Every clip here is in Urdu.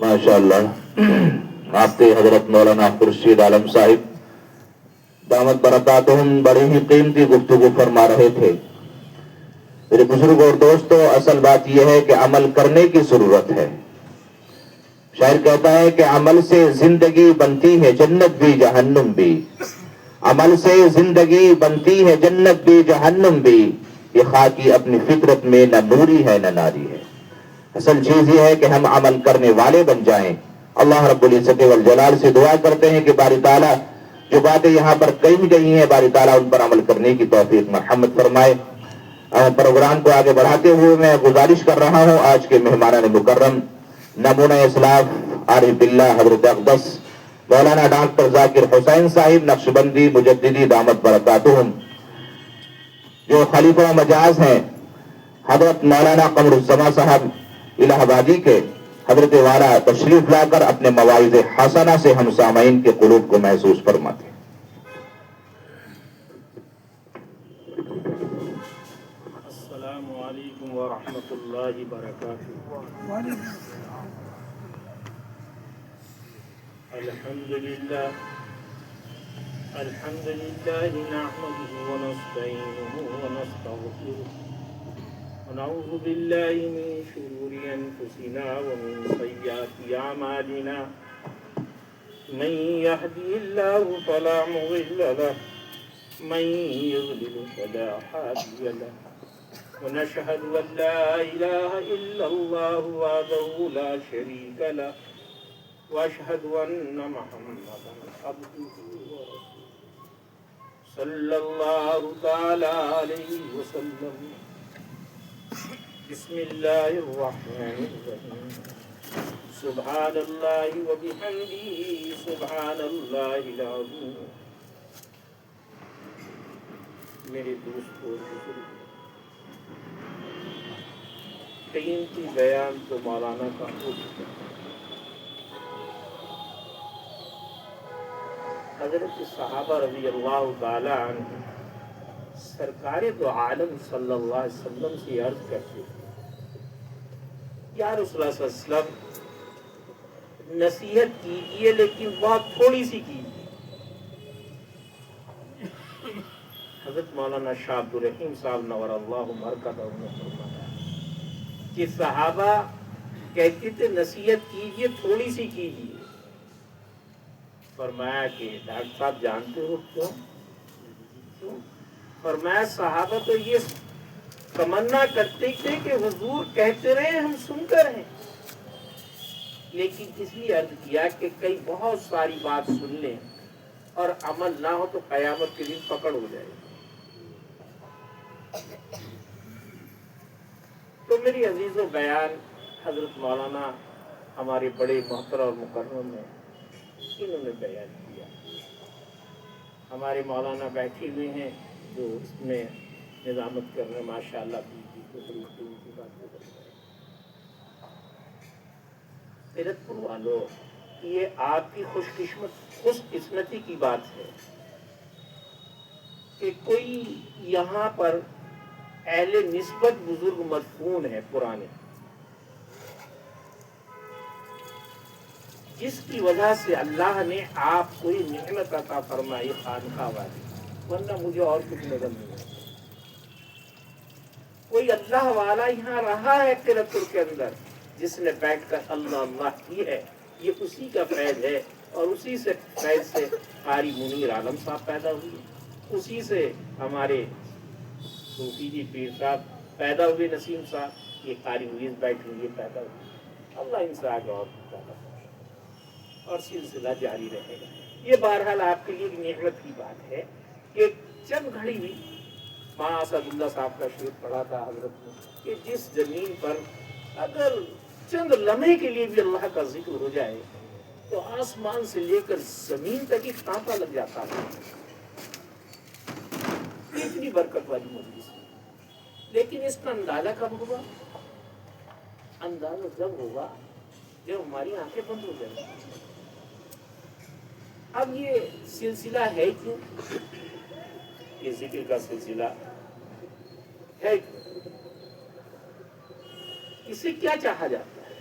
ماشاءاللہ آپ کے حضرت مولانا خورشید عالم صاحب دامت برکاتہم بڑی ہی قیمتی گفتگو فرما رہے تھے۔ میرے بزرگ اور دوستو، اصل بات یہ ہے کہ عمل کرنے کی ضرورت ہے۔ شاعر کہتا ہے کہ عمل سے زندگی بنتی ہے جنت بھی جہنم بھی، عمل سے زندگی بنتی ہے جنت بھی جہنم بھی، یہ خاکی اپنی فطرت میں نہ نوری ہے نہ ناری ہے۔ اصل چیز یہ ہے کہ ہم عمل کرنے والے بن جائیں۔ اللہ رب العزت والجلال سے دعا کرتے ہیں کہ باری تعالیٰ جو باتیں یہاں پر کہی گئی ہیں باری تعالیٰ ان پر عمل کرنے کی توفیق مرحمت فرمائے۔ پروگرام کو آگے بڑھاتے ہوئے میں گزارش کر رہا ہوں آج کے مہمان مکرم نمونہ اسلاف عارف اللہ حضرت اقدس مولانا ڈاکٹر ذاکر حسین صاحب نقشبندی مجددی دامت برکاتہم، جو خلیفہ مجاز ہیں حضرت مولانا قمر الزما صاحب الہ آبادی کے، حضرت والا تشریف لا کر اپنے مواعظ حسنہ سے ہم سامعین کے قلوب کو محسوس فرماتے ہیں۔ السلام علیکم ورحمۃ اللہ وبرکاتہ۔ الحمد للہ نحمده ونستعینه ونستغفره ونعوذ باللہ من شرور انفسنا ومن سیئات اعمالنا، من يهده الله فلا مضل له من يضلل فلا هادي له، ونشهد أن لا إله إلا الله وحده لا شريك له، وأشهد أن محمدا عبده ورسوله صلى الله تعالى عليه وسلم۔ بسم الله الرحمن الرحيم، سبحان الله وبحمده سبحان الله العظيم۔ میرے دوست اور بزرگ، قیمتی بیان تو مولانا کا ہو چکا ہے۔ حضرت صحابہ رضی اللہ تعالی عنہ سرکار دو عالم صلی اللہ علیہ وسلم سے عرض کرتے ہیں، یا رسول اللہ صلی اللہ علیہ وسلم نصیحت کیجیے لیکن بہت تھوڑی سی کیجیے۔ حضرت مولانا شاہ عبد الرحیم صاحب نور اللہ مرکزہ نے فرمایا کہ صحابہ کہتے تھے نصیحت کیجیے تھوڑی سی کیجیے۔ فرمایا کہ ڈاکٹر صاحب جانتے ہو کیوں؟ فرمایا صحابہ تو یہ تمنا کرتے تھے کہ حضور کہتے رہے ہم سنتے رہیں، لیکن اس لیے عرض کیا کہ کئی بہت ساری بات سن لیں اور عمل نہ ہو تو قیامت کے دن پکڑ ہو جائے۔ تو میری عزیز و بیان حضرت مولانا ہمارے بڑے محترم اور مکرم ہیں، انہوں نے بیان کیا۔ ہمارے مولانا بیٹھے ہوئے ہیں جو اس میں نظامت کر رہے ہیں، ماشاء اللہ کی بات ہو رہی ہے۔ تیرت پور والوں، یہ آپ کی خوش قسمتی کی بات ہے کہ کوئی یہاں پر اہل نسبت بزرگ مدفون ہے پرانے، جس کی وجہ سے اللہ نے آپ کو یہ نعمت عطا فرمائی خانقاہ والی، ورنہ مجھے اور کچھ نظر نہیں ہے۔ کوئی اللہ والا یہاں رہا ہے تیرت پور کے اندر جس نے بیٹھ کر اللہ اللہ کی ہے، یہ اسی کا فیض ہے، اور اسی سے فیض سے قاری منیر عالم صاحب پیدا ہوئے، اسی سے ہمارے صوفی جی پیر صاحب پیدا ہوئے، نسیم صاحب، یہ قاری منیر بیٹھے ہوئے پیدا ہوئے، اللہ ان سے آگے اور پیدا ہو اور سلسلہ جاری رہے گا۔ یہ بہرحال آپ کے لیے ایک نعمت کی بات ہے کہ چند گھڑی بھی ماں اسد اللہ صاحب کا شعر پڑھا تھا حضرت نے کہ جس زمین پر اگر چند لمحے کے لیے بھی اللہ کا ذکر ہو جائے تو آسمان سے لے کر زمین تک ہی کانٹا لگ جاتا ہے۔ اتنی برکت والی مجلس ہے، لیکن اس کا اندازہ کب ہوگا؟ اندازہ جب ہوگا جب ہماری آنکھیں بند ہو جائیں۔ اب یہ سلسلہ ہے کیوں؟ یہ ذکر کا سلسلہ ہے کیوں؟ اسے کیا چاہا جاتا ہے؟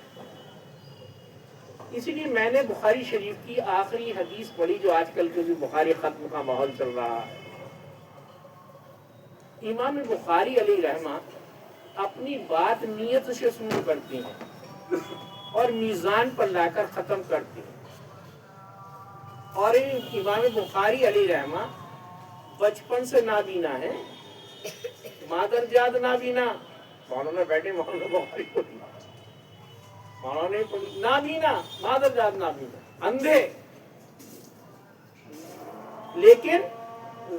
اسی لیے میں نے بخاری شریف کی آخری حدیث پڑھی، جو آج کل کے بھی بخاری ختم کا ماحول چل رہا ہے۔ امام بخاری علیہ رحمہ اپنی بات نیت سے شروع کرتے ہیں اور میزان پر لا کر ختم کرتے ہیں۔ اور امام بخاری علیہ رحمہ بچپن سے نابینا ہے، مادرجاد نابینا، مولانا بیٹھے مولانا بخاری کو مولانا نابینا، مادرجاد نابینا، اندھے، لیکن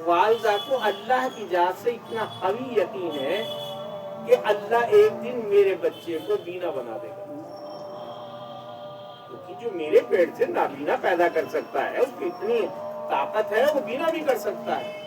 والدہ کو اللہ کی ذات سے اتنا قوی یقین ہے کہ اللہ ایک دن میرے بچے کو بینا بنا دے گا، کیونکہ جو میرے پیٹ سے نابینا پیدا کر سکتا ہے اس کی اتنی طاقت ہے، وہ بینا بھی کر سکتا ہے۔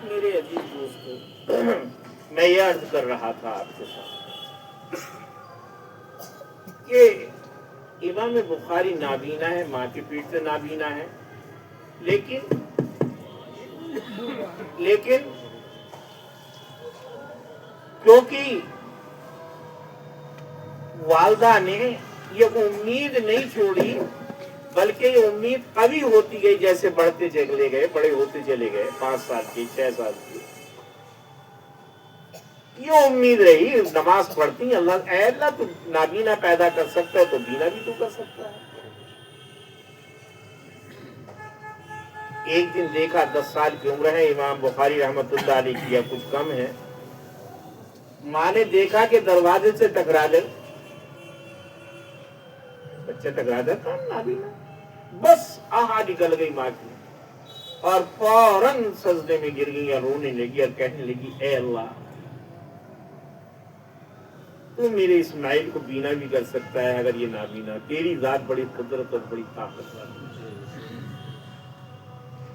میرے عزیز دوستو، میں یہ عرض کر رہا تھا آپ کے ساتھ کہ امام بخاری نابینا ہے، ماں کی پیٹ سے نابینا ہے، لیکن کیونکہ والدہ نے یہ امید نہیں چھوڑی، بلکہ یہ امید قوی ہوتی گئی، جیسے بڑھتے چلے گئے، بڑے ہوتے چلے گئے، 5 سال کی، 6 سال کی، یہ امید رہی، نماز پڑھتی، اللہ اے اللہ تو نابینا پیدا کر سکتا ہے تو بینا بھی تو کر سکتا ہے۔ ایک دن دیکھا 10 سال کی عمر ہے امام بخاری رحمت اللہ علیہ کی، یا کچھ کم ہے، ماں نے دیکھا کہ دروازے سے ٹکرا دے، بچہ ٹکرا دیتا نابینا، بس آہا نکل گئی ماں کی، اور فوراً سجدے میں گر گئی اور رونے لگی اور کہنے لگی اے اللہ تو میرے اسماعیل کو بینا بھی کر سکتا ہے اگر یہ نابینا، تیری ذات بڑی قدرت اور بڑی طاقت والی ہے۔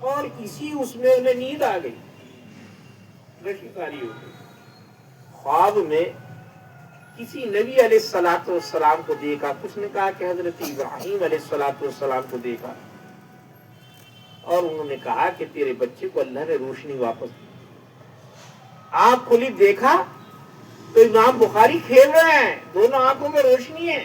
اور اسی اس میں انہیں نیند آ گئی، رشی کاری ہو گئی، خواب میں کسی نبی علیہ السلام کو دیکھا، کچھ نے کہا کہ حضرت ابراہیم علیہ السلام کو دیکھا، اور انہوں نے کہا کہ تیرے بچے کو اللہ نے روشنی واپس دی۔ آنکھ کھلی، دیکھا تو امام بخاری کھیل رہے ہیں، دونوں آنکھوں میں روشنی ہے،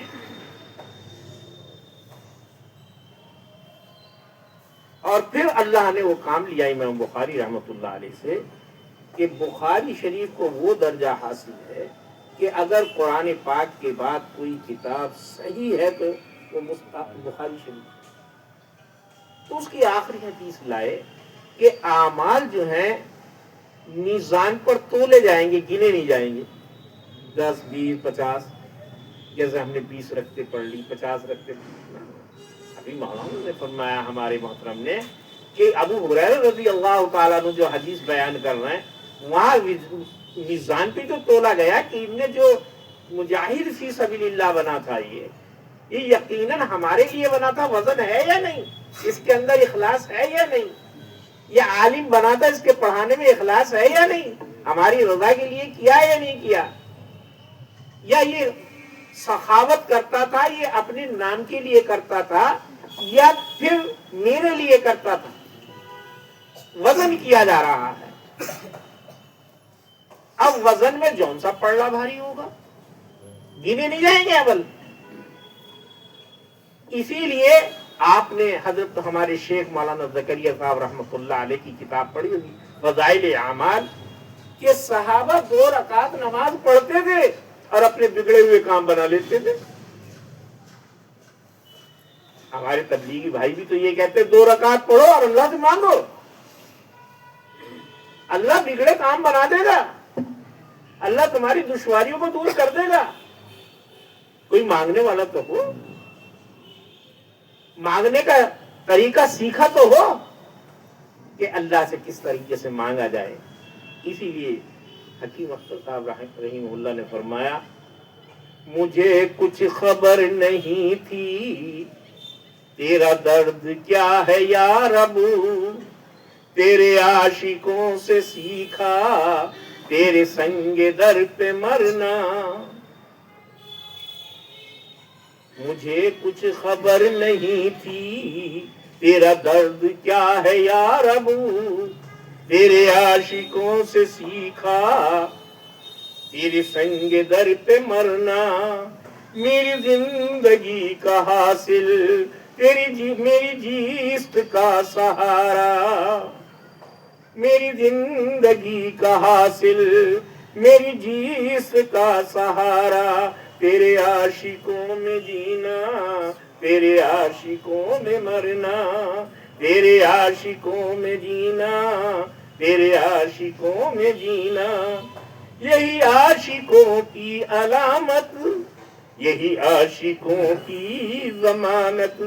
اور پھر اللہ نے وہ کام لیا امام بخاری رحمت اللہ علیہ سے کہ بخاری شریف کو وہ درجہ حاصل ہے کہ اگر قرآن پاک کے بعد کوئی کتاب صحیح ہے تو وہ بخاری شریف. تو اس کی آخری حدیث لائے کہ اعمال جو ہیں میزان پر تولے جائیں گے، گنے نہیں جائیں گے. 10 20 50، جیسے ہم نے 20 رکھتے پڑھ لی، 50 رکھتے. ابھی مولانا نے فرمایا ہمارے محترم نے کہ ابو ہریرہ رضی اللہ تعالیٰ عنہ جو حدیث بیان کر رہے ہیں، وہاں میزان پہ جو تولا گیا کہ ان نے جو مجاہد فی سبیل اللہ بنا تھا، یہ یقیناً ہمارے لیے بنا تھا، وزن ہے یا نہیں، اس کے اندر اخلاص ہے یا نہیں. یہ عالم بنا تھا، اس کے پڑھانے میں اخلاص ہے یا نہیں، ہماری رضا کے لیے کیا یا نہیں کیا، یا یہ سخاوت کرتا تھا، یہ اپنے نام کے لیے کرتا تھا، یا پھر میرے لیے کرتا تھا. وزن کیا جا رہا ہے. اب وزن میں جون سا پڑلا بھاری ہوگا، گنے نہیں جائیں گے ابل. اسی لیے آپ نے حضرت ہمارے شیخ مولانا زکریا صاحب رحمۃ اللہ علیہ کی کتاب پڑھی ہوگی فضائل اعمال، کہ صحابہ 2 رکعت نماز پڑھتے تھے اور اپنے بگڑے ہوئے کام بنا لیتے تھے. ہمارے تبلیغی بھائی بھی تو یہ کہتے 2 رکعت پڑھو اور اللہ سے مانگو، اللہ بگڑے کام بنا دے گا، اللہ تمہاری دشواریوں کو دور کر دے گا. کوئی مانگنے والا تو ہو، مانگنے کا طریقہ سیکھا تو ہو کہ اللہ سے کس طریقے سے مانگا جائے. اسی لیے حکیم اختر صاحب رحمہ اللہ نے فرمایا مجھے کچھ خبر نہیں تھی تیرا درد کیا ہے یا رب، تیرے عاشقوں سے سیکھا تیرے سنگ در پہ مرنا. مجھے کچھ خبر نہیں تھی تیرا درد کیا ہے یا رب، تیرے عاشقوں سے سیکھا تیرے سنگ در پہ مرنا. میری زندگی کا حاصل میری جیست کا سہارا، میری زندگی کا حاصل میری جیست کا سہارا، تیرے عاشقوں میں جینا تیرے عاشقوں میں مرنا، تیرے عاشقوں میں جینا تیرے عاشقوں میں جینا. یہی عاشقوں کی علامت، یہی عاشقوں کی ضمانت،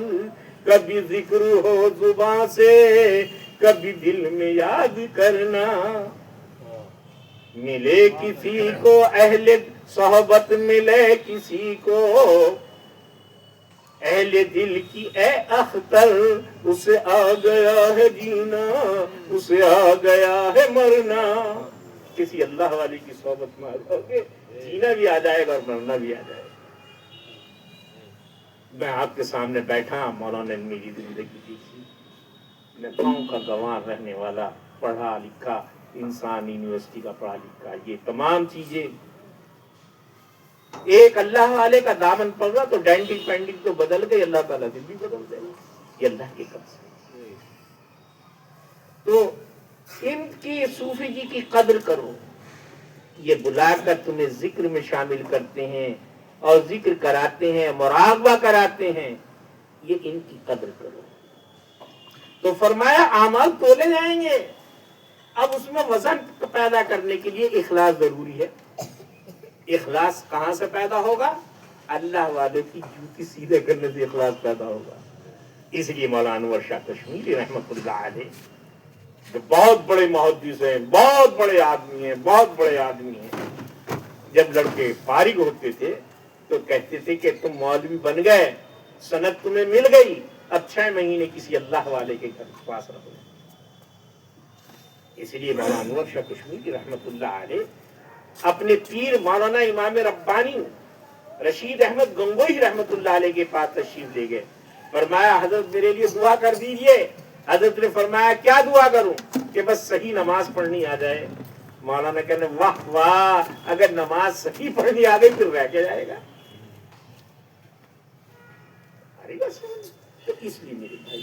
کبھی ذکر ہو زباں سے کبھی دل میں یاد کرنا. ملے کسی کو اہل صحبت ملے کسی کو اہل دل کی اے اختر، اسے آ گیا ہے جینا اسے آ گیا ہے مرنا. کسی اللہ والے کی صحبت میں آ جاؤ گے، جینا بھی آ جائے گا اور مرنا بھی آ جائے گا. میں آپ کے سامنے بیٹھا، مولانا نے میری زندگی دیکھی، میں گاؤں کا گنوار رہنے والا پڑھا لکھا انسان، یونیورسٹی کا پڑھا لکھا، یہ تمام چیزیں ایک اللہ والے کا دامن پڑا تو ڈینڈنگ پینڈنگ تو بدل گئی، اللہ تعالیٰ دل بھی بدل دے گا. یہ اللہ کے قدر سے. تو ان کی صوفی جی کی قدر کرو. یہ بلا کر تمہیں ذکر میں شامل کرتے ہیں اور ذکر کراتے ہیں، مراقبہ کراتے ہیں، یہ ان کی قدر کرو. تو فرمایا اعمال تولے جائیں گے. اب اس میں وزن پیدا کرنے کے لیے اخلاص ضروری ہے. اخلاص کہاں سے پیدا ہوگا؟ اللہ والے کی جوتی سیدھے کرنے سے اخلاص پیدا ہوگا. اس لیے مولانا انور شاہ کشمیری رحمۃ اللہ علیہ جو بہت بڑے محدث ہیں، بہت بڑے آدمی ہیں، بہت بڑے آدمی ہیں، جب لڑکے فارغ ہوتے تھے تو کہتے تھے کہ تم مولوی بن گئے، سند تمہیں مل گئی، اب 6 مہینے کسی اللہ والے کے گھر پاس رہو. اس لیے مولانا انور شاہ کشمیری رحمۃ اللہ علیہ اپنے پیر مولانا امام ربانی رشید احمد گنگوئی رحمۃ اللہ علیہ کے پاس تشریف لے گئے. فرمایا حضرت میرے لیے دعا کر دیجئے. حضرت نے فرمایا کیا دعا کروں؟ کہ بس صحیح نماز پڑھنی آ جائے. مولانا کہنے واہ واہ، اگر نماز صحیح پڑھنی آ گئی پھر رہ کے جائے گا. تو اس لیے میرے بھائی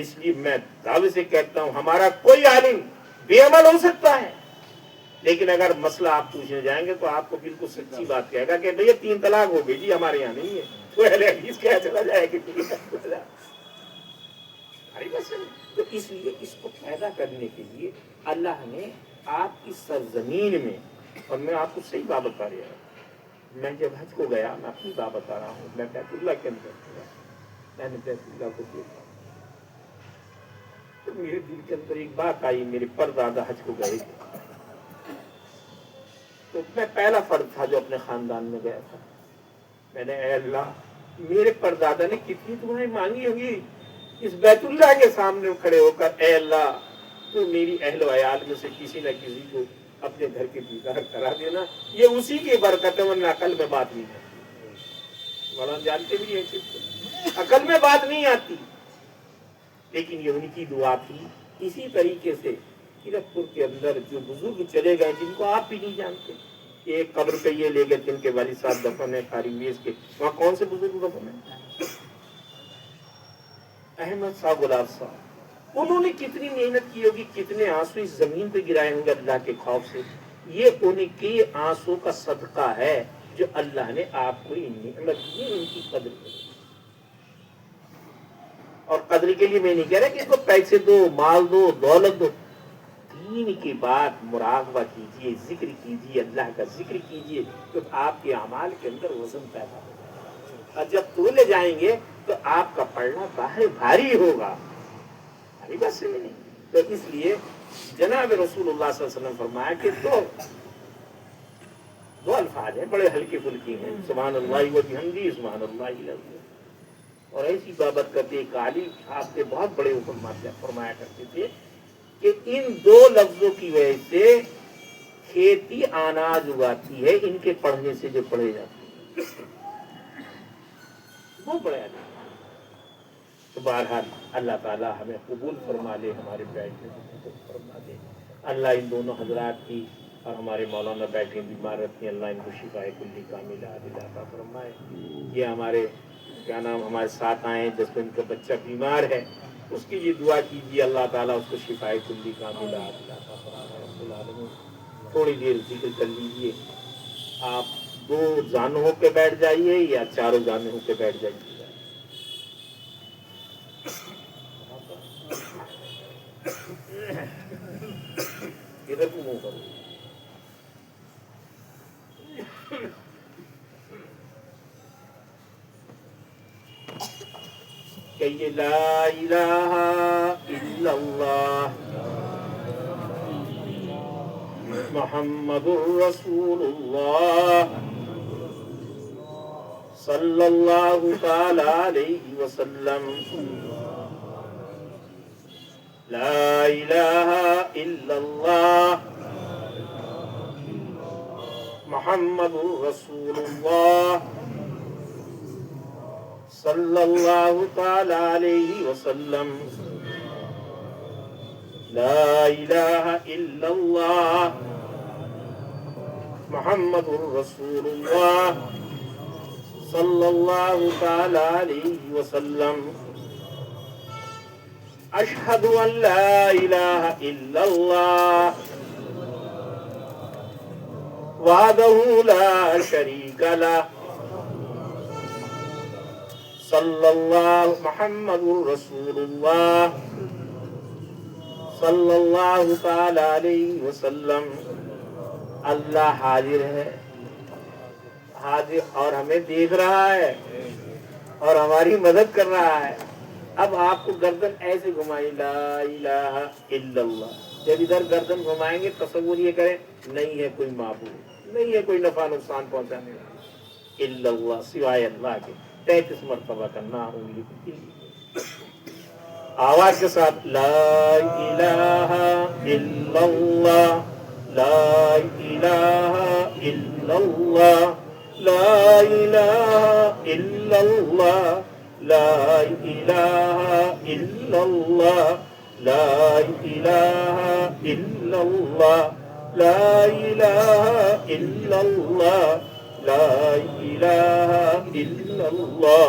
اس لیے میں دعوے سے کہتا ہوں ہمارا کوئی عالم بے عمل ہو سکتا ہے، لیکن اگر مسئلہ آپ پوچھنے جائیں گے تو آپ کو بالکل سچی بات کہے گا کہ بھیا 3 طلاق ہو گئی جی ہمارے یہاں نہیں ہے، تو اہل حدیث کیا چلا جائے کہ تو اس لیے اس کو پیدا کرنے کے لیے اللہ نے آپ کی سرزمین میں، اور میں آپ کو صحیح بات بتا رہا ہوں، میں جب حج کو گیا، میں اپنی بات بتا رہا ہوں، میں بیت اللہ کے اندر گیا، میں نے بیت اللہ کو دیکھا تو میرے دل کے اندر ایک بات آئی، میرے پردادا حج کو گئے تھے، تو میں پہلا فرد تھا جو اپنے خاندان میں گیا تھا، میں نے اے اللہ میرے پردادا نے کتنی دعائیں مانگی ہوں گی اس بیت اللہ کے سامنے کھڑے ہو کر، اے اللہ تو میری اہل و عیال میں سے کسی نہ کسی کو اپنے گھر کے دیدار کرا دینا، یہ اسی کی برکت ہے، ورنہ عقل میں بات نہیں آتی، مولانا جانتے بھی ہیں عقل میں بات نہیں آتی، لیکن یہ ان کی دعا تھی۔ اسی طریقے سے کیرتپور کے اندر جو بزرگ چلے گئے جن کو آپ بھی نہیں جانتے، ایک قبر پہ یہ لے گئے جن کے والد صاحب دفن ہے قاری میز کے، وہاں کون سے بزرگ دفن ہے؟ احمد صاحب گلاب صاحب، انہوں نے کتنی محنت کی ہوگی، کتنے آنسو اس زمین پہ گرائے ہوں گے اللہ کے خوف سے، یہ ان کے آنسو کا صدقہ ہے جو اللہ نے آپ کو نعمت دی، ان کی قدر کی۔ اور قدر کے لیے میں نہیں کہہ رہا کہ اس کو پیسے دو، مال دو، دولت دو، دین کی بات مراقبہ کیجئے، ذکر کیجئے، اللہ کا ذکر کیجئے، تو آپ کے اعمال کے اندر وزن پیدا ہوگا، اور جب تولے جائیں گے تو آپ کا پڑھنا باہر بھاری ہوگا، بھاری بات سے نہیں۔ تو اس لیے جناب رسول اللہ صلی اللہ علیہ وسلم فرمایا کہ دو الفاظ ہیں بڑے ہلکے پھلکی ہیں، سبحان اللہ و بحمدہ سبحان اللہ العظیم، اور ایسی بابت کرتے ایک عالم آپ کے بہت بڑے حکم فرمایا کرتے تھے کہ ان 2 لفظوں کی وجہ سے کھیتی اناج اگاتی ہے، ان کے پڑھنے سے جو پڑھے جاتے ہیں، بہت بڑے عالم۔ تو بہرحال اللہ تعالیٰ ہمیں قبول فرما لے، ہمارے بیٹھنے کو قبول فرما دے، اللہ ان دونوں حضرات کی اور ہمارے مولانا بیٹھے بیمار رکھتے ہیں، اللہ ان کو شفاء کلی کاملہ عاجلہ عطا فرمائے۔ یہ ہمارے کیا نام ہمارے ساتھ آئے ہیں جس میں ان کا بچہ بیمار ہے، اس کی یہ دعا کیجیے اللہ تعالیٰ اس کو شفاء کلی کاملہ عاجلہ عطا فرمائے رب العالمین۔ تھوڑی دیر ذکر کر لیجیے، آپ 2 زانوں ہو کے بیٹھ جائیے یا 4 زانوں ہو کے بیٹھ جائیے، ادھر کو منہ کرو۔ کہیے لا الہ الا اللہ محمد الرسول اللہ صلی اللہ تعالی علیہ وسلم، لا الہ الا اللہ محمد الرسول اللہ صلی اللہ تعالی علیہ وسلم، لا الہ الا اللہ محمد الرسول اللہ صلی اللہ تعالی علیہ وسلم، اشہد ان لا الہ الا اللہ وحدہ لا شریک لہ، صلی اللہ محمد رسول اللہ صلی اللہ تعالی علیہ وسلم۔ اللہ حاضر ہے، حاضر اور ہمیں دیکھ رہا ہے اور ہماری مدد کر رہا ہے۔ اب آپ کو گردن ایسے گھمائی، لا الہ الا اللہ، جب ادھر گردن گھمائیں گے تصور یہ کریں نہیں ہے کوئی معبود، نہیں ہے کوئی نفع نقصان پہنچانے والا الا اللہ، سوائے اللہ کے 33 مرتبہ کرنا انگلی، آواز کے ساتھ لا الہ الا اللہ، لا الہ الا اللہ، لا الہ الا اللہ، لا الہ الا اللہ، لا الہ الا اللہ، لا الہ الا اللہ، لا الہ الا اللہ،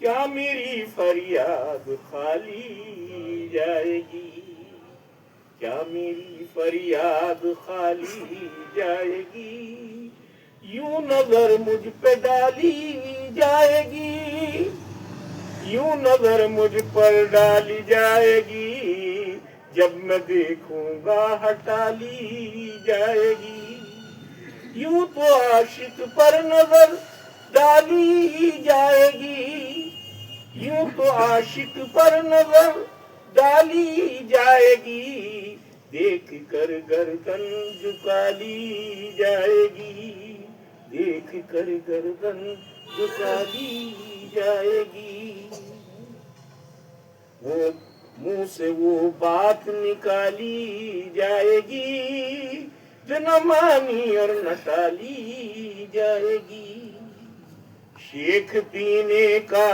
کیا میری فریاد خالی جائے گی؟ کیا میری فریاد خالی جائے گی؟ یوں نظر مجھ پہ ڈالی جائے گی، یوں نظر مجھ پر ڈالی جائے گی، جب میں دیکھوں گا ہٹا لی جائے گی۔ یوں تو عاشق پر نظر ڈالی جائے گی، یوں تو عاشق پر نظر ڈالی جائے گی، دیکھ کر گردن جھکا لی جائے گی، دیکھ کر گردن جھکا لی جائے گی۔ وہ منہ سے وہ بات نکالی جائے گی، جو نہ مانی اور نہ ٹالی جائے گی۔ شیخ پینے کا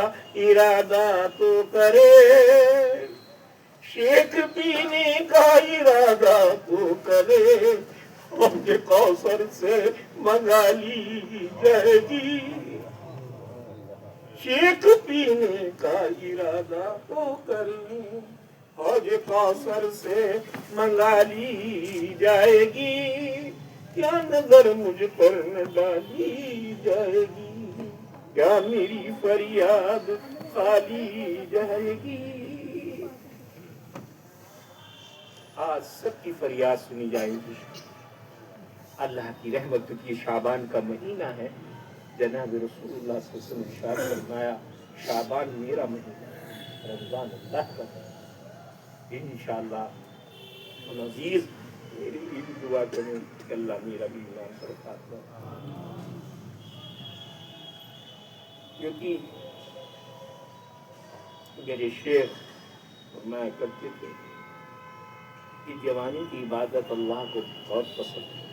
ارادہ تو کرے، شیخ پینے کا ارادہ تو کرے، حوض کوثر سے منگا لی جائے گی۔ شیخ پینے کا ارادہ تو کرے، حوض کوثر سے منگا لی جائے گی۔ کیا نظر مجھ پر نہ ڈالی جائے گی؟ کیا میری فریاد خالی جائے گی؟ آج سب کی فریاد سنی جائے گی۔ اللہ کی رحمت کی شعبان کا مہینہ ہے۔ جناب رسول اللہ صلی اللہ علیہ وسلم نے ارشاد فرمایا شعبان میرا مہینہ ہے، رمضان اللہ کا ہے۔ انشاءاللہ عزیز میری بھی دعا کریں کہ اللہ میرا بھی ایمان پر خاتمہ، کیونکہ میرے شیخ فرمایا کرتے تھے کہ جوانی کی عبادت اللہ کو بہت پسند ہے،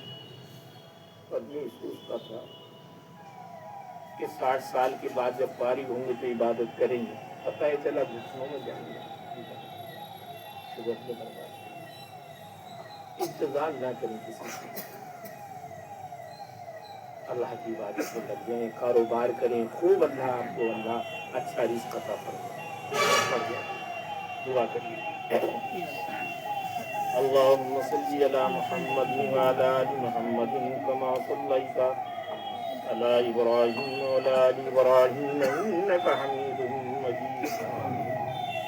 اور میں سوچتا تھا کہ 60 سال کے بعد جب فارغ ہوں گے تو عبادت کریں گے، پتہ ہے چلا گھٹنوں میں جائیں گے، شوگر میں برباد۔ انتظار نہ کریں کسی سے، اللہ کی عبادت میں لگ جائیں، کاروبار کریں خوب، اللہ آپ کو اللہ اچھا رزق عطا فرمائے۔ دعا کریے اللهم صل على محمد وعلى آل محمد كما صليت على إبراهيم وعلى آل إبراهيم إنك حميد مجيد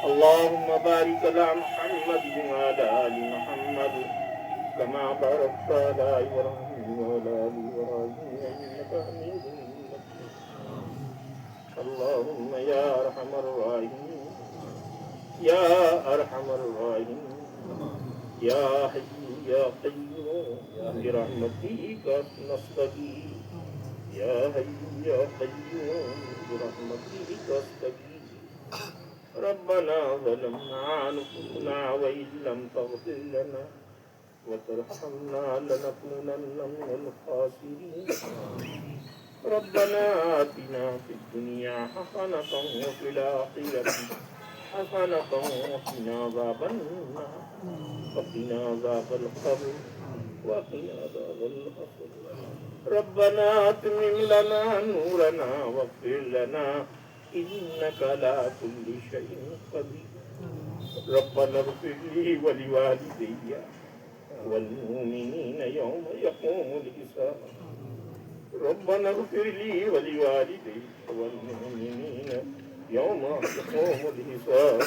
اللهم بارك على محمد وعلى آل محمد كما باركت على إبراهيم وعلى آل إبراهيم إنك حميد مجيد اللهم يا أرحم الراحمين يا أرحم الراحمين یا حی یا قیوم برحمتک نستغیث یا حی یا قیوم برحمتک نستغیث ربنا ظلمنا انفسنا وإن لم تغفر لنا وترحمنا لنكونن من الخاسرين ربنا آتنا في الدنيا حسنة وفي الآخرة حسنة وقنا عذاب النار وقنا عذاب القبر وقنا عذاب الحشر ربنا أتمم لنا نورنا واغفر لنا إنك على كل شيء قدير ربنا اغفر لي ولوالدي والمؤمنين يوم يقوم الحساب ربنا اغفر لي ولوالدي والمؤمنين يوم يقوم الحساب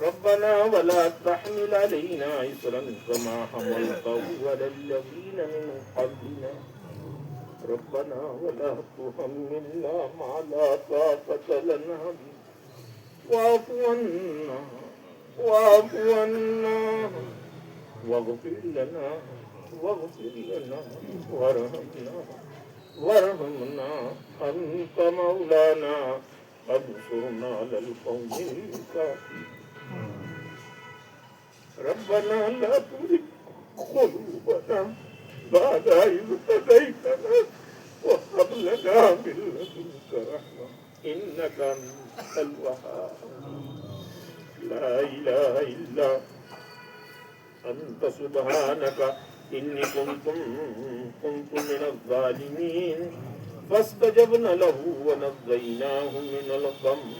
ربنا ولا تحمل علينا إصرا كما حملته على الذين من قبلنا ربنا ولا تحملنا ما لا طاقة لنا به واعف عنا واعف عنا واغفر لنا وارحمنا أنت مولانا فانصرنا على القوم الكافرين ربنا لا تزغ قلوبنا بعد إذ هديتنا وهب لنا من لدنك رحمة إنك أنت الوهاب لا إله إلا أنت سبحانك إني كنت من الظالمين فاستجبنا له ونجيناه من الغم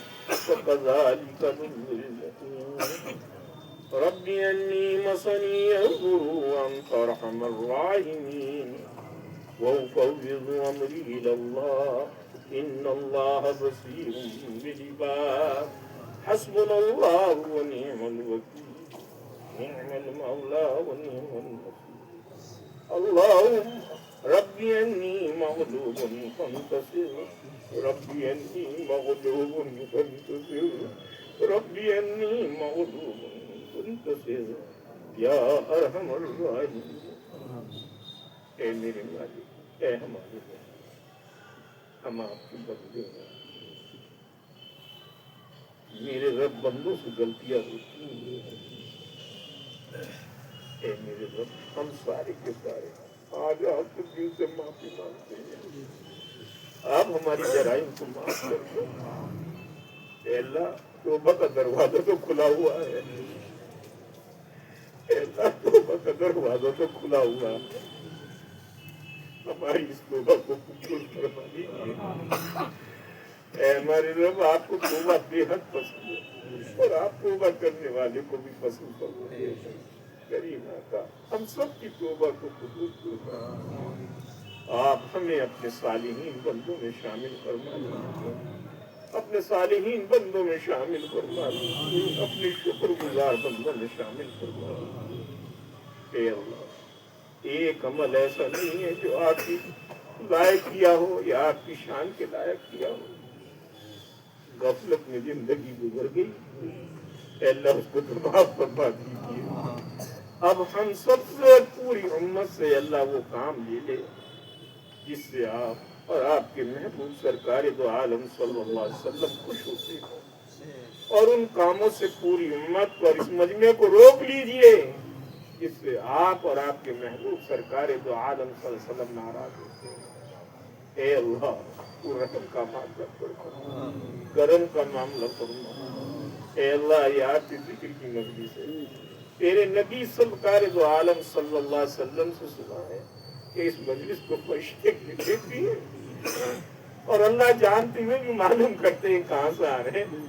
وكذلك ننجي المؤمنين رب أني مسني الضر وأنت أرحم الراحمين وأفوض أمري إلى الله إن الله بصير بالعباد حسبنا الله ونعم الوكيل نعم المولى ونعم النصير اللهم ربي أني مغلوب فانتصر ربي أني مغلوب فانتصر ربي أني مغلوب فانتصر یا ارحم الراحمین اے میرے مالک اے ہمارے ہم آپ کی بندے ہیں میرے رب بندوں سے غلطیاں ہوتی ہیں اے میرے رب ہم سارے کے سارے آج آپ کے دل سے معافی مانگتے ہیں آپ ہماری جرائم کو معاف کر دو اے اللہ توبہ کا دروازہ تو کھلا ہوا ہے اے اللہ توبہ کا دروازہ تو کھلا ہوا ہے ہماری اس توبہ کو قبول فرما دیجیے اے ہمارے رب آپ کو توبہ بے حد پسند ہے اور آپ توبہ کرنے والے کو بھی پسند فرمائیے کریم آقا ہم سب کی توبہ کو قبول فرمائیے آپ ہمیں اپنے صالحین بندوں میں شامل فرما لیجیے اپنے صالحین بندوں میں شامل فرما لیجیے اپنے شکر گزار بندوں میں شامل فرما لیجیے اے اللہ ایک عمل ایسا نہیں ہے جو آپ کی لائق کیا ہو یا آپ کی شان کے لائق کیا ہو غفلت میں زندگی گزر گئی اے اللہ اس کو تو معاف فرما دیجیے اب ہم سب سے پوری امت سے اللہ وہ کام لے لے جس سے آپ اور آپ کے محبوب سرکار دو عالم صلی اللہ علیہ وسلم خوش ہوتے ہیں اور ان کاموں سے پوری امت کو اور اس مجمع کو روک لیجئے جس سے آپ اور آپ کے محبوب سرکار دو عالم صلی اللہ علیہ وسلم ناراض ہوتے ہیں اے اللہ تو رحم کا معاملہ فرما کرم کا معاملہ فرما اے اللہ یہ آپ کی ذکر کی مجلس ہے تیرے نبی سرکار دو عالم صلی اللہ علیہ وسلم سے سنا ہے کہ اس مجلس کو فرشتے دیتی ہے اور اللہ جانتے ہوئے بھی معلوم کرتے ہیں کہاں سے آ رہے ہیں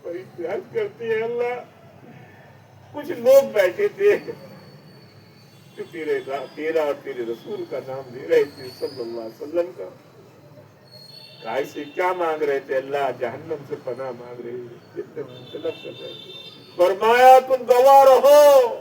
فرشتے عرض کرتے ہیں اللہ کچھ لوگ بیٹھے تھے جو تیرا اور تیرے رسول کا نام لے رہے تھے صلی اللہ علیہ وسلم کا کائی سے کیا مانگ رہے تھے اللہ جہنم سے پناہ مانگ رہے تھے جنت سے طلب کر رہے تھے فرمایا تم گواہ رہو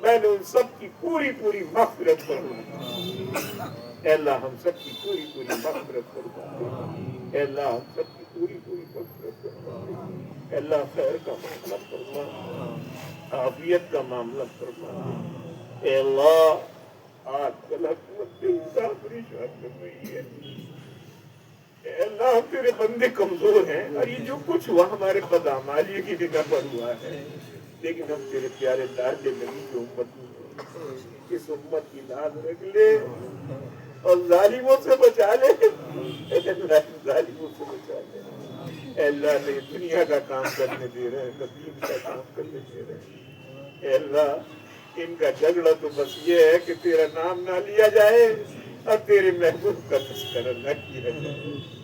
میں نے ان سب کی پوری پوری مغفرت فرما اے اللہ ہم سب کی پوری پوری مغفرت فرما اے اللہ ہم سب کی پوری پوری مغفرت فرما اے اللہ خیر کا معاملہ فرما عافیت کا معاملہ فرما اے اللہ آج کل حکومت پہ انسان پریشان کر رہی ہے اے اللہ ہم تیرے بندے کمزور ہیں اور یہ جو کچھ ہوا ہمارے بدعمالی کی نگاہ پر ہوا ہے لیکن ہم تیرے پیارے لاڈلے نبی کی امت میں اس امت کی لاز رکھ لے اور ظالموں سے بچا لے اے اللہ ظالموں سے بچا لے اے اللہ نے دنیا کا کام کرنے دے رہے ہیں دین کا کام کرنے دے رہے ہیں اے اللہ ان کا جھگڑا تو بس یہ ہے کہ تیرا نام نہ لیا جائے اور تیرے محبوب کا تذکرہ نہ کیا جائے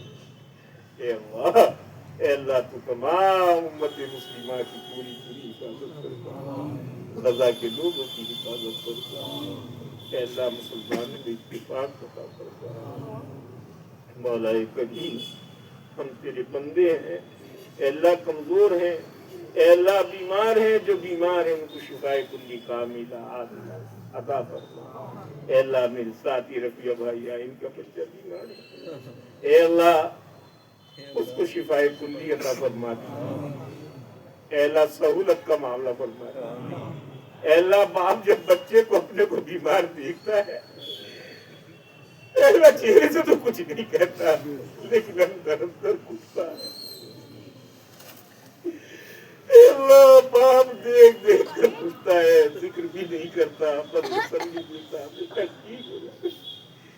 اے اللہ تو تمام امت مسلمہ کی پوری پوری حفاظت فرما غزہ کے لوگوں کی حفاظت فرما اے اللہ مسلمانوں میں اتفاق عطا فرما مولا کریم ہم تیرے بندے ہیں اے اللہ کمزور ہیں اے اللہ بیمار ہیں جو بیمار ہیں ان کو شفائے کلی کاملہ عطا فرما اے اللہ میرے ساتھی رفیع بھائی ان کا بچہ بیمار ہے اے اللہ اس کو شفائے کلی عطا فرما اے اللہ سہولت کا معاملہ فرما اے اللہ باپ جب بچے کو اپنے کو بیمار دیکھتا ہے اے اللہ چہرے سے تو کچھ نہیں کہتا لیکن اندر اندر کچھتا ہے اے اللہ باپ دیکھ دیکھ کر پوچھتا ہے ذکر بھی نہیں کرتا پر تسلی دیتا ہے ٹھیک ہو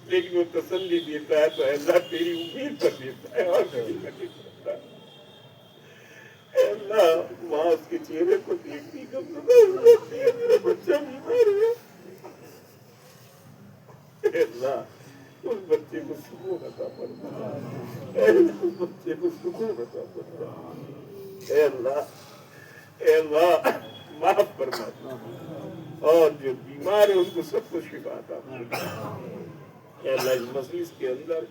لیکن وہ تسلی دیتا ہے تو اللہ تیری امید پر دیتا ہے اور نہیں کرتا اے اللہ ماں اس کے چہرے کو دیکھتی کب ہوتی ہے میرا بچہ بیمار ہے اے اللہ اس بچے کو سکون عطا فرما، اے اللہ اس بچے کو سکون عطا فرما، اے اللہ، اے اللہ معاف فرما دے، اور جو بیمار ہیں ان کو سب کو شفا عطا فرما۔ اے اللہ اس مجلس کے اندر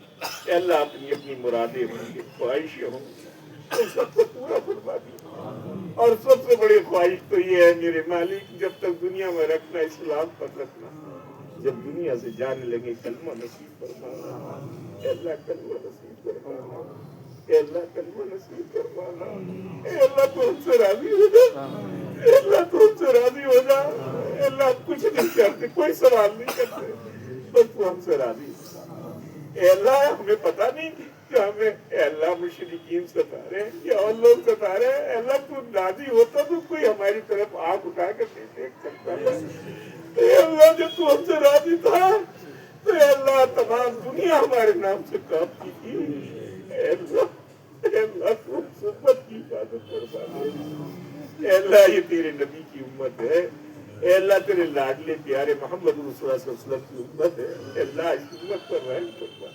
اے اللہ اپنی اپنی مرادیں ہوں گی، خواہشیں ہوں گی، ان سب کو پورا فرما دی۔ اور سب سے بڑی خواہش تو یہ ہے میرے مالک، جب تک دنیا میں رکھنا اسلام پر رکھنا، جب دنیا سے جانے لگے کلمہ نصیب فرمانا، اے اللہ کلمہ نصیب فرمانا، اے اللہ کلمہ نصیب فرمانا، اے اللہ تو ہم سے راضی ہو جا، اے اللہ تو ہم سے راضی ہو جا، اے اللہ کچھ نہیں کرتے، کوئی سوال نہیں کرتے، بس تو ہم سے راضی ہو جا۔ اے اللہ ہمیں پتہ نہیں کہ ہمیں اے اللہ مشرکین ستا رہے ہیں یا اور لوگ ستا رہے ہیں، اے اللہ تو راضی ہوتا تو کوئی ہماری طرف آنکھ اٹھا کر نہیں دیکھ سکتا ہے۔ اے اللہ جب تو ہم سے راضی تھا تو اے اللہ تمام دنیا ہمارے نام سے کانپتی تھی، اے اللہ تو سنت کی حفاظت فرما دے۔ اے اللہ یہ تیرے نبی کی امت ہے، اے اللہ تیرے لاڈلے پیارے محمد رسول اللہ صلی اللہ علیہ وسلم کی امت ہے، اے اللہ اس امت پر رحم فرما،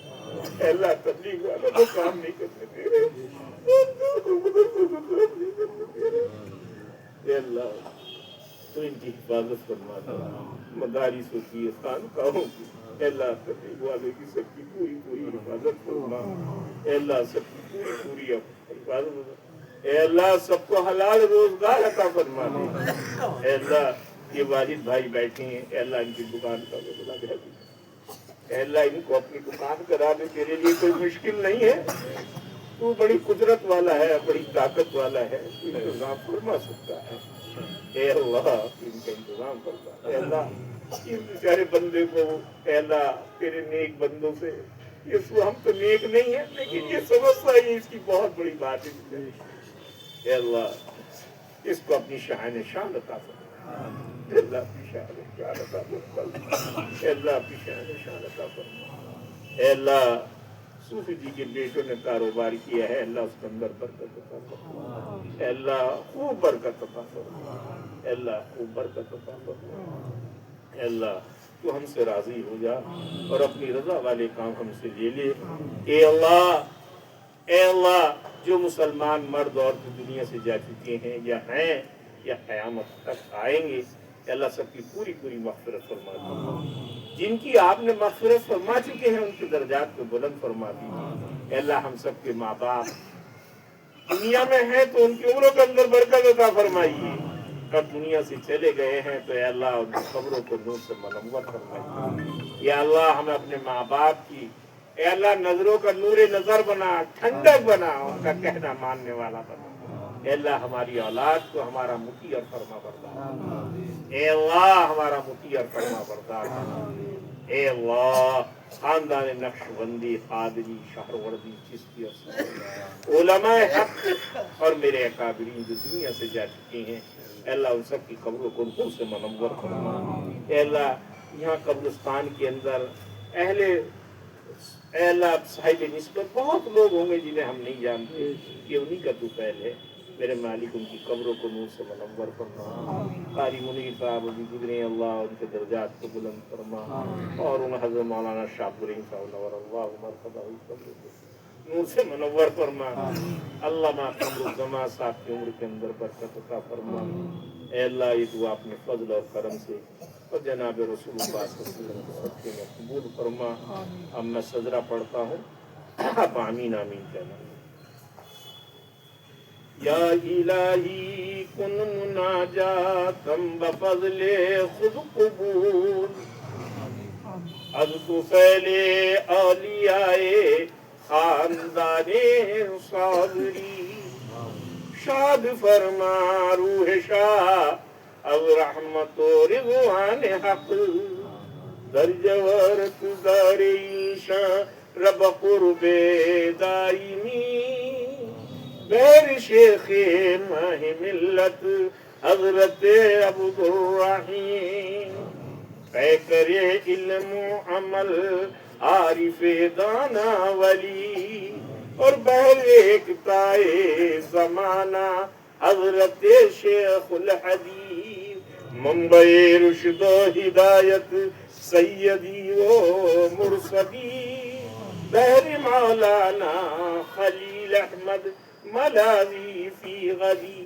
اے اللہ تبلیغ والوں کو کام نہیں کرنے دے رہے، اے اللہ تو ان کی حفاظت فرما دے، مدارسوں کی خانقاہوں کی اے اللہ تبلیغ والوں کی سب کی پوری پوری حفاظت فرما، اے اللہ سب کی پوری پوری حفاظت فرما، اے اللہ سب کو حلال روزگار عطا فرما دے۔ اے اللہ یہ والد بھائی بیٹھے ہیں، اے اللہ ان کی دکان کا بدلہ دے دے، اے اللہ ان کو اپنی دکان کرا دے، تیرے لیے کوئی مشکل نہیں ہے، تو بڑی قدرت والا ہے، بڑی طاقت والا ہے، تو انتظام فرما سکتا ہے۔ اے اللہ ان کا انتظام فرما، اے اللہ اس بیچارے بندے کو اے اللہ تیرے نیک بندوں سے، ہم تو نیک نہیں ہیں لیکن یہ سمجھتا ہے اس کی بہت بڑی بات ہے، اے اللہ اس کو اپنی شان عطا فرما، اے اللہ اپنی شان عطا فرما، اے اللہ اپنی شان عطا فرما، اے اللہ صوفی جی کے بیٹوں نے کاروبار کیا ہے، اللہ اس کے اندر برکت عطا فرما، اے اللہ خوب برکت عطا فرما، اے اللہ خوب برکت عطا فرما، اے اللہ تو ہم سے راضی ہو جا اور اپنی رضا والے کام ہم سے لے لے۔ اے اللہ جو مسلمان مرد عورت دنیا سے جا چکے ہیں یا ہیں یا قیامت تک آئیں گے، اے اللہ سب کی پوری پوری مغفرت فرما دیجیے، جن کی آپ نے مغفرت فرما چکے ہیں ان کے درجات کو بلند فرما دیجیے۔ اے اللہ ہم سب کے ماں باپ دنیا میں ہیں تو ان کی عمروں کے اندر برکت عطا فرمائیے، اور دنیا سے چلے گئے ہیں تو اے اللہ ان کی قبروں کو نور سے منور فرمائیے۔ یا اللہ ہمیں اپنے ماں باپ کی اے اللہ نظروں کا نور نظر بنا، ٹھنڈک بنا، ان کا کہنا ماننے والا بنا۔ اے اللہ ہماری اولاد کو ہمارا مطیع اور فرما بردار، اے اللہ ہمارا مطیع اور فرما بردار، اے اللہ خاندان نقشبندی، قادری، شہروردی، چشتی اور علماء حق اور میرے اکابرین جو دنیا سے جا چکے ہیں، اے اللہ ان سب کی قبروں کو نور سے منور فرما۔ اے اللہ یہاں قبرستان کے اندر اے اللہ صاحب نسبت بہت لوگ ہوں گے جنہیں ہم نہیں جانتے، یہ انہی کا تو فعل ہے، میرے مالک ان کی قبروں کو نور سے منور فرما۔ قاری منیر صاحب ابھی گزرے، اللہ ان کے درجات کو بلند فرما، اور ان حضرت مولانا شاہ برین صاحب نور اللہ مرتبہ نور سے منور فرما۔ علامہ قمر الزمان صاحب کی عمر کے اندر برکت عطا فرما۔ اے اللہ یہ دعا اپنے فضل اور کرم سے اور جناب رسول اللہ صلی اللہ علیہ وسلم کے صدقے میں قبول فرما۔ اب میں سجدہ پڑھتا ہوں، آپ آمین آمین کہنا۔ یا الہی کن مناجاتم بفضل خود قبول، از تو فعل اولیاء خاندان صابری، شاد فرما روح شاہ از رحمت و رضوان حق، در جورت دار ایشان رب قرب دائمی، بیر شیخ ماہ ملت حضرت عبدالرحیم، پیکر علم و عمل عارف دانا ولی، اور بہر ایک تائے زمانہ حضرت شیخ الحدیث، منبع رشد و ہدایت سیدی و مرسدی، بحر مولانا خلیل احمد ملاوی فی غدی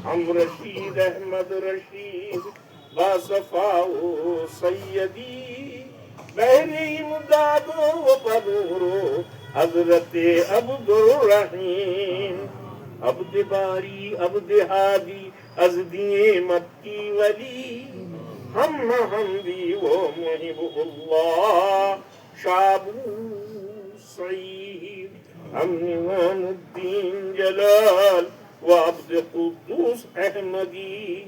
ہم رشید احمد رشید باصفاؤ سیدی بحر امداد و بنور حضرت عبد الرحیم عبد باری عبد ہادی از دیے مکی ولی ہم حمدی و محب اللہ شابو سعید ہم نعمان الدین جلال و عبد قدوس احمدی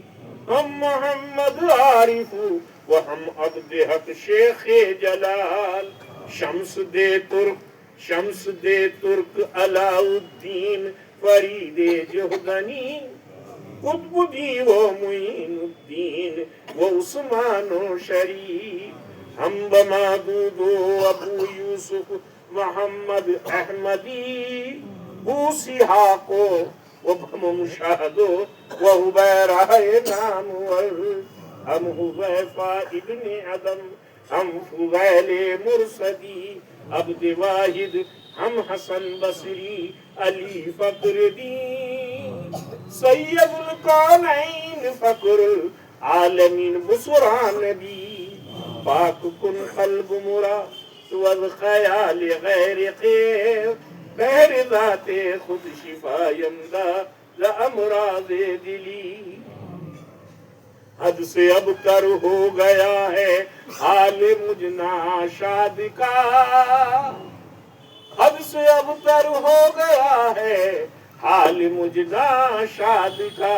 ہم محمد عارف و ہم عبد حق شیخ جلال شمس دے ترک علاء الدین فرید جہدنی قطب دی و معین الدین و عثمان و شریف ہم بمادود و ابو یوسف محمد احمدی بو سحاق و بم مشاہد و حبیرہ نامور ہم حذیفہ ابن عدم ہم فضیل مرسدی عبد واحد ہم حسن بصری علی فقر دین سید القونین فقر العالمین بسرا نبی پاک کن قلب مراد وز خیال غیر خیر بحر ذات خود شفا یمدہ لامراض دلی حد سے اب تر ہو گیا ہے حال مجنا شاد کا حد سے اب تر ہو گیا ہے حال مجنا شاد کا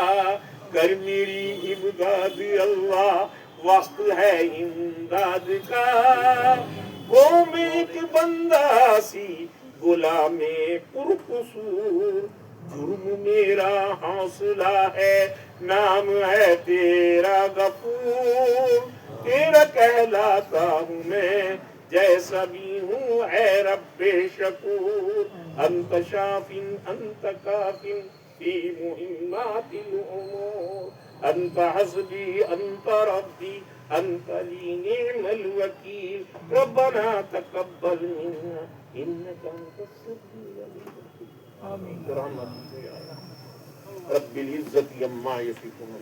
کر میری امداد اللہ وقت ہے امداد کا وہ میں ایک بندہ سی غلام پرقصور جرم میرا حوصلہ ہے نام ہے تیرا غفور تیرا کہلاتا ہوں میں جیسا بھی ہوں اے رب شکور انت شاف انت کاف فی مہمات الامور انت حسبی انت ربی انت لی نعم الوکیل ربنا تقبل منا انك انت السميع العليم آمين برحمتك يا رب العزة عما يصفون